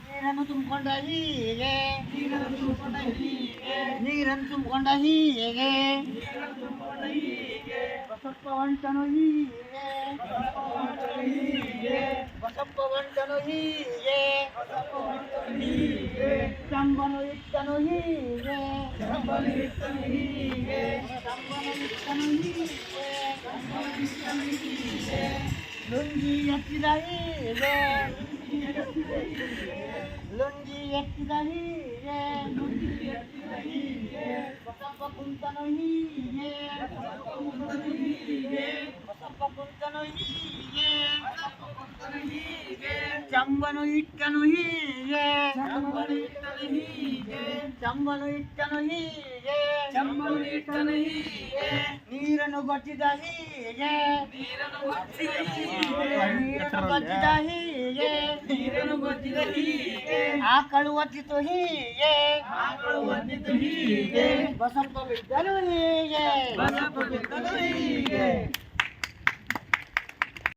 ನೀರನ್ನು ತುಂಬಿಕೊಂಡ ಹೀಗೆ ನೀರನ್ನು ತುಂಬಿಕೊಂಡ ಹೀಗೆ ಬಸಪ್ಪ ಹೊಂಟನು ಹೀಗೆ ಬಸಪ್ಪ ಹೊಂಟನು ಹೀಗೆ ಚಂಬನು ಇಟ್ಟನು ಹೀಗೆ ಚಂಬನು ಇಟ್ಟನು ಹೀಗೆ ಲುಂಗಿ ಎತ್ತಿದ ಹೀಗೆ ಲುಂಗಿ ಎತ್ತಿದ ಹೀಗೆ ಬಸಪ್ಪ ಕುಂತನು ಹೀಗೆ ಬಸಪ್ಪ ಕುಂತನು ಹೀಗೆ ಚಂಬನು ಇಟ್ಟನು ಹೀಗೆ ಚಂಬನು ಇಟ್ಟನು ಹೀಗೆ ನೀರನ್ನು ಗೊತ್ತಿದ ಹೀಗೆ ನೀರನ್ನು ಗೊತ್ತಿದ ಹೀಗೆ ಆಕಳು ಒತ್ತಿತು ಹೀಗೆ ಬಸಪ್ಪ ಬಿದ್ದನು ಹೀಗೆ